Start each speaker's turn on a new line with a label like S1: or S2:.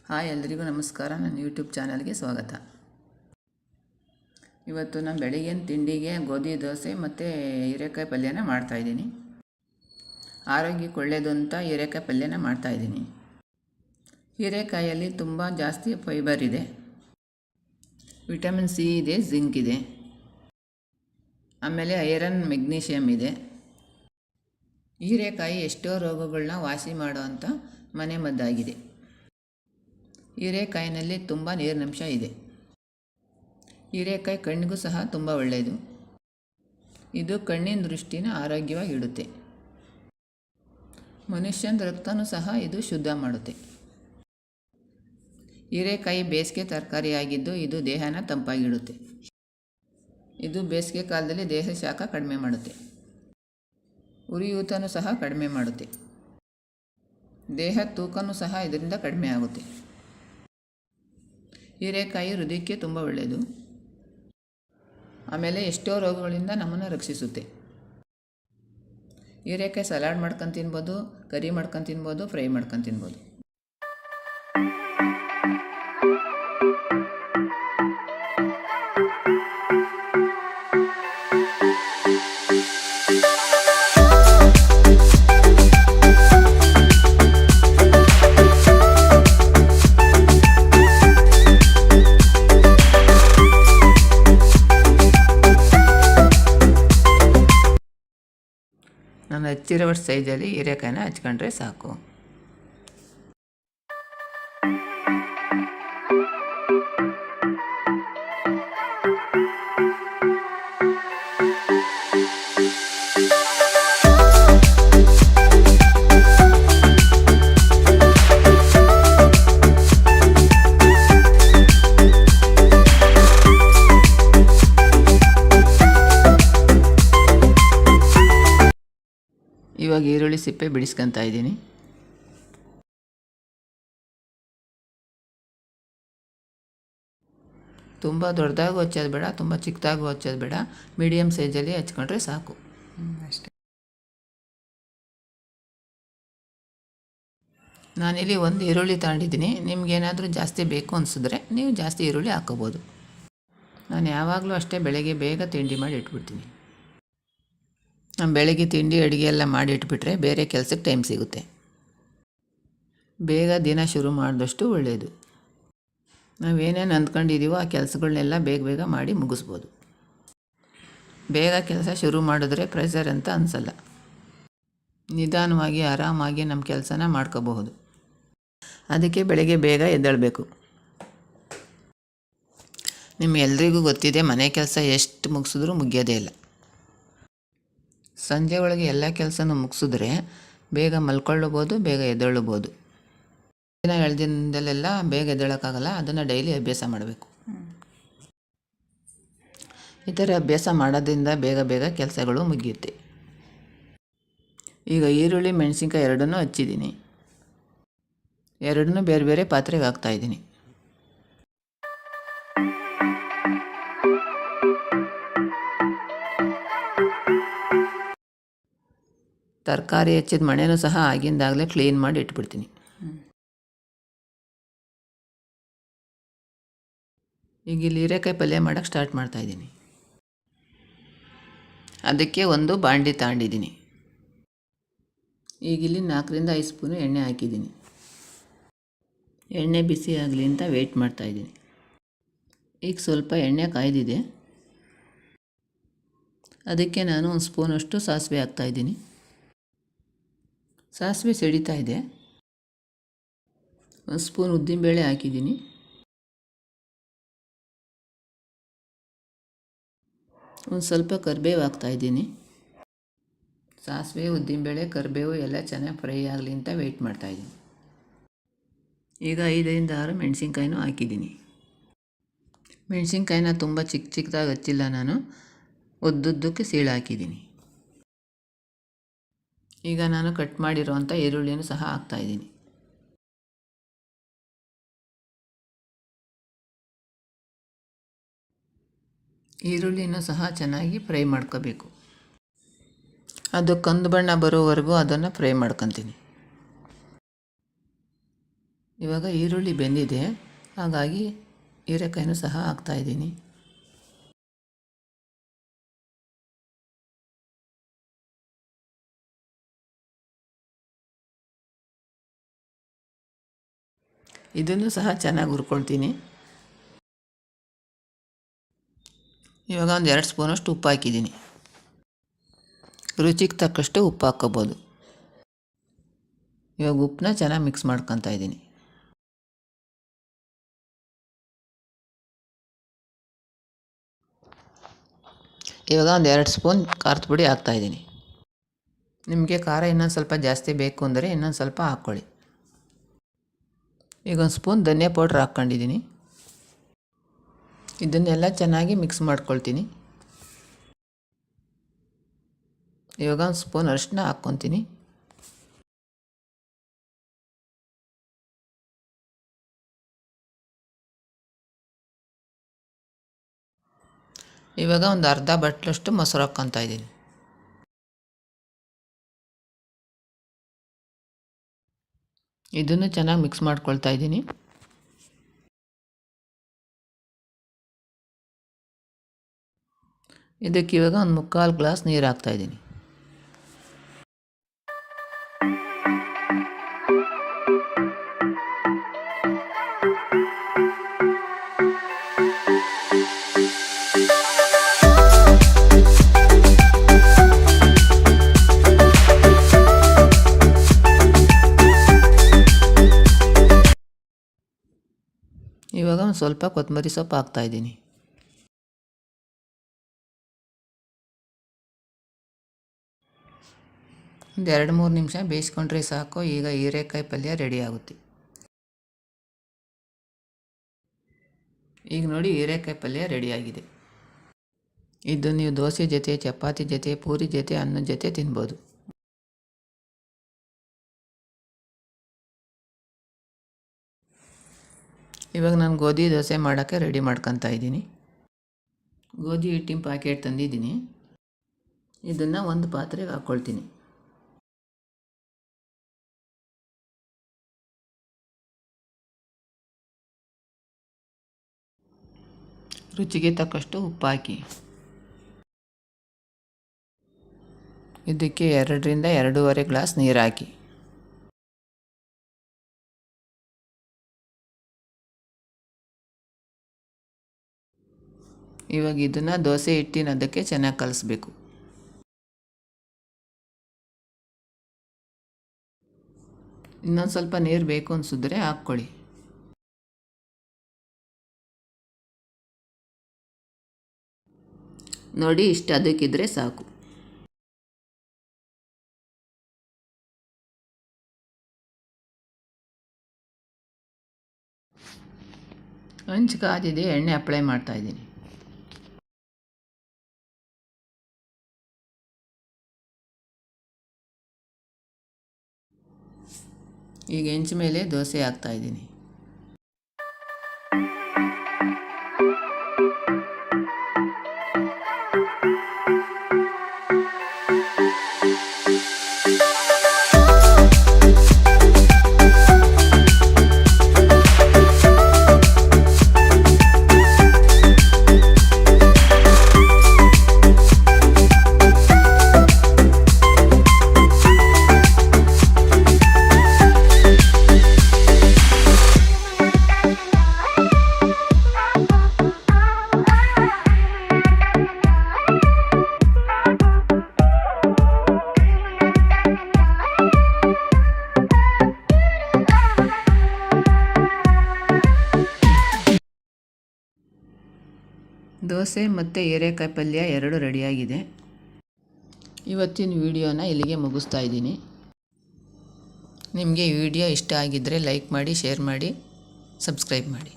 S1: Hi ಎಲ್ರಿಗೂ ನಮಸ್ಕಾರ. ನನ್ನ ಯೂಟ್ಯೂಬ್ ಚಾನಲ್ಗೆ ಸ್ವಾಗತ. ಇವತ್ತು ನಾನು ಬೆಳಗಿನ ತಿಂಡಿಗೆ ಗೋಧಿ ದೋಸೆ ಮತ್ತು ಹೀರೆಕಾಯಿ ಪಲ್ಯನ ಮಾಡ್ತಾಯಿದ್ದೀನಿ. ಆರೋಗ್ಯಕ್ಕೆ ಒಳ್ಳೆಯದು ಅಂತ ಹೀರೆಕಾಯಿ ಪಲ್ಯನ ಮಾಡ್ತಾಯಿದ್ದೀನಿ. ಹೀರೆಕಾಯಲ್ಲಿ ತುಂಬ ಜಾಸ್ತಿ ಫೈಬರ್ ಇದೆ, ವಿಟಮಿನ್ ಸಿ ಇದೆ, ಜಿಂಕ್ ಇದೆ, ಆಮೇಲೆ ಐರನ್, ಮೆಗ್ನೀಷಿಯಮ್ ಇದೆ. ಹೀರೆಕಾಯಿ ಎಷ್ಟೋ ರೋಗಗಳನ್ನ ವಾಸಿ ಮಾಡೋವಂಥ ಮನೆಮದ್ದಾಗಿದೆ. ಹೀರೆಕಾಯಿನಲ್ಲಿ ತುಂಬ ನೀರಿನಂಶ ಇದೆ. ಹೀರೆಕಾಯಿ ಕಣ್ಣಿಗೂ ಸಹ ತುಂಬ ಒಳ್ಳೆಯದು. ಇದು ಕಣ್ಣಿನ ದೃಷ್ಟಿನ ಆರೋಗ್ಯವಾಗಿ ಇಡುತ್ತೆ. ಮನುಷ್ಯನ ರಕ್ತನೂ ಸಹ ಇದು ಶುದ್ಧ ಮಾಡುತ್ತೆ. ಹೀರೆಕಾಯಿ ಬೇಸಿಗೆ ತರಕಾರಿಯಾಗಿದ್ದು ಇದು ದೇಹನ ತಂಪಾಗಿಡುತ್ತೆ. ಇದು ಬೇಸಿಗೆ ಕಾಲದಲ್ಲಿ ದೇಹ ಶಾಖ ಕಡಿಮೆ ಮಾಡುತ್ತೆ. ಉರಿಯೂತನೂ ಸಹ ಕಡಿಮೆ ಮಾಡುತ್ತೆ. ದೇಹ ತೂಕನೂ ಸಹ ಇದರಿಂದ ಕಡಿಮೆ ಆಗುತ್ತೆ. ಹೀರೆಕಾಯಿ ಹೃದಯಕ್ಕೆ ತುಂಬ ಒಳ್ಳೆಯದು. ಆಮೇಲೆ ಎಷ್ಟೋ ರೋಗಗಳಿಂದ ನಮ್ಮನ್ನು ರಕ್ಷಿಸುತ್ತೆ. ಹೀರೆಕಾಯಿ ಸಲಾಡ್ ಮಾಡ್ಕೊಂಡು ತಿನ್ಬೋದು, ಕರಿ ಮಾಡ್ಕೊಂಡು ತಿನ್ಬೋದು, ಫ್ರೈ ಮಾಡ್ಕೊಂಡು ತಿನ್ಬೋದು. ನಾನು ಹಚ್ಚಿರೋಷ್ಟು ಸೈಜಲ್ಲಿ ಹೀರೆಕಾಯಿನ ಹಚ್ಕೊಂಡ್ರೆ ಸಾಕು. ಇವಾಗ ಈರುಳ್ಳಿ ಸಿಪ್ಪೆ ಬಿಡಿಸ್ಕೊತಾ ಇದ್ದೀನಿ. ತುಂಬ ದೊಡ್ಡದಾಗೂ ಹಚ್ಚೋದು ಬೇಡ, ತುಂಬ ಚಿಕ್ಕದಾಗೂ ಹಚ್ಚೋದು ಬೇಡ, ಮೀಡಿಯಮ್ ಸೈಜಲ್ಲಿ ಹಚ್ಕೊಂಡ್ರೆ ಸಾಕು. ಅಷ್ಟೇ. ನಾನಿಲ್ಲಿ ಒಂದು ಈರುಳ್ಳಿ ತಗೊಂಡಿದ್ದೀನಿ. ನಿಮ್ಗೇನಾದರೂ ಜಾಸ್ತಿ ಬೇಕು ಅನಿಸಿದ್ರೆ ನೀವು ಜಾಸ್ತಿ ಈರುಳ್ಳಿ ಹಾಕ್ಕೋಬೋದು. ನಾನು ಯಾವಾಗಲೂ ಅಷ್ಟೇ ಬೆಳಗ್ಗೆ ಬೇಗ ತಿಂಡಿ ಮಾಡಿ ಇಟ್ಬಿಡ್ತೀನಿ. ನಾನು ಬೆಳಗ್ಗೆ ತಿಂಡಿ ಅಡುಗೆ ಎಲ್ಲ ಮಾಡಿ ಇಟ್ಬಿಟ್ರೆ ಬೇರೆ ಕೆಲಸಕ್ಕೆ ಟೈಮ್ ಸಿಗುತ್ತೆ. ಬೇಗ ದಿನ ಶುರು ಮಾಡಿದಷ್ಟು ಒಳ್ಳೆಯದು. ನಾವೇನೇನು ಅಂದ್ಕೊಂಡಿದ್ದೀವೋ ಆ ಕೆಲಸಗಳನ್ನೆಲ್ಲ ಬೇಗ ಬೇಗ ಮಾಡಿ ಮುಗಿಸ್ಬೋದು. ಬೇಗ ಕೆಲಸ ಶುರು ಮಾಡಿದ್ರೆ ಪ್ರೆಷರ್ ಅಂತ ಅನಿಸಲ್ಲ. ನಿಧಾನವಾಗಿ ಆರಾಮಾಗಿ ನಮ್ಮ ಕೆಲಸನ ಮಾಡ್ಕೋಬಹುದು. ಅದಕ್ಕೆ ಬೆಳಗ್ಗೆ ಬೇಗ ಎದ್ದೇಳಬೇಕು. ನಿಮ್ಮೆಲ್ರಿಗೂ ಗೊತ್ತಿದೆ, ಮನೆ ಕೆಲಸ ಎಷ್ಟು ಮುಗಿಸಿದ್ರೂ ಮುಗಿಯೋದೇ ಇಲ್ಲ. ಸಂಜೆ ಒಳಗೆ ಎಲ್ಲ ಕೆಲಸನೂ ಮುಗಿಸಿದ್ರೆ ಬೇಗ ಮಲ್ಕೊಳ್ಳಬೋದು, ಬೇಗ ಎದ್ದೇಳಬೋದು. ದಿನ 2 ದಿನದಲ್ಲೆಲ್ಲ ಬೇಗ ಎದ್ದೇಳೋಕ್ಕಾಗಲ್ಲ. ಅದನ್ನು ಡೈಲಿ ಅಭ್ಯಾಸ ಮಾಡಬೇಕು. ಈ ಥರ ಅಭ್ಯಾಸ ಮಾಡೋದ್ರಿಂದ ಬೇಗ ಬೇಗ ಕೆಲಸಗಳು ಮುಗಿಯುತ್ತೆ. ಈಗ ಈರುಳ್ಳಿ, ಮೆಣಸಿನ್ಕಾಯಿ ಎರಡನ್ನೂ ಹಚ್ಚಿದ್ದೀನಿ. ಎರಡನ್ನೂ ಬೇರೆ ಬೇರೆ ಪಾತ್ರೆಗೆ ಹಾಕ್ತಾಯಿದ್ದೀನಿ. ತರಕಾರಿ ಹೆಚ್ಚಿದ ಮಣೆನೂ ಸಹ ಆಗಿಂದಾಗಲೇ ಕ್ಲೀನ್ ಮಾಡಿ ಇಟ್ಬಿಡ್ತೀನಿ. ಈಗ ಇಲ್ಲಿ ಹೀರೆಕಾಯಿ ಪಲ್ಯ ಮಾಡೋಕ್ಕೆ ಸ್ಟಾರ್ಟ್ ಮಾಡ್ತಾಯಿದ್ದೀನಿ. ಅದಕ್ಕೆ ಒಂದು ಬಾಂಡಿ ತಗೊಂಡಿದ್ದೀನಿ. ಈಗ ಇಲ್ಲಿ 4ರಿಂದ 5 ಸ್ಪೂನು ಎಣ್ಣೆ ಹಾಕಿದ್ದೀನಿ. ಎಣ್ಣೆ ಬಿಸಿ ಆಗಲಿ ಅಂತ ವೆಯ್ಟ್ ಮಾಡ್ತಾಯಿದ್ದೀನಿ. ಈಗ ಸ್ವಲ್ಪ ಎಣ್ಣೆ ಕಾಯ್ದಿದೆ. ಅದಕ್ಕೆ ನಾನು 1 ಸ್ಪೂನಷ್ಟು ಸಾಸಿವೆ ಹಾಕ್ತಾಯಿದ್ದೀನಿ. ಸಾಸಿವೆ ಸಿಡಿತಾ ಇದೆ. 1 ಸ್ಪೂನ್ ಉದ್ದಿನಬೇಳೆ ಹಾಕಿದ್ದೀನಿ. ಒಂದು ಸ್ವಲ್ಪ ಕರಿಬೇವು ಹಾಕ್ತಾಯಿದ್ದೀನಿ. ಸಾಸಿವೆ, ಉದ್ದಿನಬೇಳೆ, ಕರಿಬೇವು ಎಲ್ಲ ಚೆನ್ನಾಗಿ ಫ್ರೈ ಆಗಲಿ ಅಂತ ವೆಯ್ಟ್ ಮಾಡ್ತಾಯಿದ್ದೀನಿ. ಈಗ 5ರಿಂದ 6 ಮೆಣಸಿನ್ಕಾಯಿನೂ ಹಾಕಿದ್ದೀನಿ. ಮೆಣಸಿನ್ಕಾಯಿನ ತುಂಬ ಚಿಕ್ಕದಾಗಿ ಹಚ್ಚಿಲ್ಲ, ನಾನು ಉದ್ದುದ್ದಕ್ಕೆ ಸೀಳು ಹಾಕಿದ್ದೀನಿ. ಈಗ ನಾನು ಕಟ್ ಮಾಡಿರೋವಂಥ ಈರುಳ್ಳಿನೂ ಸಹ ಹಾಕ್ತಾಯಿದ್ದೀನಿ. ಈರುಳ್ಳಿನೂ ಸಹ ಚೆನ್ನಾಗಿ ಫ್ರೈ ಮಾಡ್ಕೋಬೇಕು. ಅದು ಕಂದು ಬಣ್ಣ ಬರೋವರೆಗೂ ಅದನ್ನು ಫ್ರೈ ಮಾಡ್ಕೊತೀನಿ. ಇವಾಗ ಈರುಳ್ಳಿ ಬೆಂದಿದೆ, ಹಾಗಾಗಿ ಹೀರೆಕಾಯಿನೂ ಸಹ ಹಾಕ್ತಾಯಿದ್ದೀನಿ. ಇದನ್ನು ಸಹ ಚೆನ್ನಾಗಿ ಹುರ್ಕೊಳ್ತೀನಿ. ಇವಾಗ ಒಂದು 2 ಸ್ಪೂನಷ್ಟು ಉಪ್ಪು ಹಾಕಿದ್ದೀನಿ. ರುಚಿಗೆ ತಕ್ಕಷ್ಟು ಉಪ್ಪು ಹಾಕ್ಕೋಬೋದು. ಇವಾಗ ಉಪ್ಪನ್ನ ಚೆನ್ನಾಗಿ ಮಿಕ್ಸ್ ಮಾಡ್ಕೊತಾ ಇದ್ದೀನಿ. ಇವಾಗ ಒಂದು 2 ಸ್ಪೂನ್ ಖಾರದ ಪುಡಿ ಹಾಕ್ತಾಯಿದ್ದೀನಿ. ನಿಮಗೆ ಖಾರ ಇನ್ನೊಂದು ಸ್ವಲ್ಪ ಜಾಸ್ತಿ ಬೇಕು ಅಂದರೆ ಇನ್ನೊಂದು ಸ್ವಲ್ಪ ಹಾಕ್ಕೊಳ್ಳಿ. ಈಗ ಒಂದು ಸ್ಪೂನ್ ಧನಿಯಾ ಪೌಡ್ರ್ ಹಾಕ್ಕೊಂಡಿದ್ದೀನಿ. ಇದನ್ನೆಲ್ಲ ಚೆನ್ನಾಗಿ ಮಿಕ್ಸ್ ಮಾಡ್ಕೊಳ್ತೀನಿ. ಇವಾಗ ಒಂದು ಸ್ಪೂನ್ ಅರಿಶಿನ ಹಾಕ್ಕೊತೀನಿ. ಇವಾಗ ಒಂದು ಅರ್ಧ ಬಟ್ಲಷ್ಟು ಮೊಸರು ಹಾಕ್ಕೊತಾ ಇದ್ದೀನಿ. ಇದನ್ನು ಚೆನ್ನಾಗಿ ಮಿಕ್ಸ್ ಮಾಡ್ಕೊಳ್ತಾ ಇದ್ದೀನಿ. ಇದಕ್ಕೆ ಇವಾಗ ಒಂದು 3/4 ಗ್ಲಾಸ್ ನೀರು ಹಾಕ್ತಾಯಿದ್ದೀನಿ. ಇವಾಗ ಒಂದು ಸ್ವಲ್ಪ ಕೊತ್ತಂಬರಿ ಸೊಪ್ಪು ಹಾಕ್ತಾಯಿದ್ದೀನಿ. ಒಂದು 2-3 ನಿಮಿಷ ಬೇಯಿಸ್ಕೊಂಡ್ರೆ ಸಾಕು. ಈಗ ಹೀರೆಕಾಯಿ ಪಲ್ಯ ರೆಡಿ ಆಗುತ್ತೆ. ಈಗ ನೋಡಿ ಹೀರೆಕಾಯಿ ಪಲ್ಯ ರೆಡಿಯಾಗಿದೆ. ಇದು ನೀವು ದೋಸೆ ಜೊತೆ, ಚಪಾತಿ ಜೊತೆ, ಪೂರಿ ಜೊತೆ, ಅನ್ನದ ಜೊತೆ ತಿನ್ಬೋದು. ಇವಾಗ ನಾನು ಗೋಧಿ ದೋಸೆ ಮಾಡೋಕ್ಕೆ ರೆಡಿ ಮಾಡ್ಕೊತಾ ಇದ್ದೀನಿ. ಗೋಧಿ ಹಿಟ್ಟಿನ ಪ್ಯಾಕೆಟ್ ತಂದಿದ್ದೀನಿ. ಇದನ್ನು ಒಂದು ಪಾತ್ರೆಗೆ ಹಾಕ್ಕೊಳ್ತೀನಿ. ರುಚಿಗೆ ತಕ್ಕಷ್ಟು ಉಪ್ಪು ಹಾಕಿ. ಇದಕ್ಕೆ 2ರಿಂದ 2.5 ಗ್ಲಾಸ್ ನೀರು ಹಾಕಿ. ಇವಾಗ ಇದನ್ನು ದೋಸೆ ಹಿಟ್ಟಿನ ಅದಕ್ಕೆ ಚೆನ್ನಾಗಿ ಕಲಿಸ್ಬೇಕು. ಇನ್ನೊಂದು ಸ್ವಲ್ಪ ನೀರು ಬೇಕು ಅನಿಸಿದ್ರೆ ಹಾಕ್ಕೊಳ್ಳಿ. ನೋಡಿ ಇಷ್ಟು ಅದಕ್ಕಿದ್ರೆ ಸಾಕು. ಹಂಚು ಕಾದಿದೆ, ಎಣ್ಣೆ ಅಪ್ಲೈ ಮಾಡ್ತಾಯಿದ್ದೀನಿ. ಈಗ ಹೆಂಚು ಮೇಲೆ ದೋಸೆ ಹಾಕ್ತಾಯಿದ್ದೀನಿ. ದೋಸೆ ಮತ್ತು ಹೀರೆಕಾಯಿ ಪಲ್ಯ 2 ರೆಡಿಯಾಗಿದೆ. ಇವತ್ತಿನ ವಿಡಿಯೋನ ಇಲ್ಲಿಗೆ ಮುಗಿಸ್ತಾ ಇದ್ದೀನಿ. ನಿಮಗೆ ಈ ವಿಡಿಯೋ ಇಷ್ಟ ಆಗಿದ್ದರೆ ಲೈಕ್ ಮಾಡಿ, ಶೇರ್ ಮಾಡಿ, ಸಬ್ಸ್ಕ್ರೈಬ್ ಮಾಡಿ.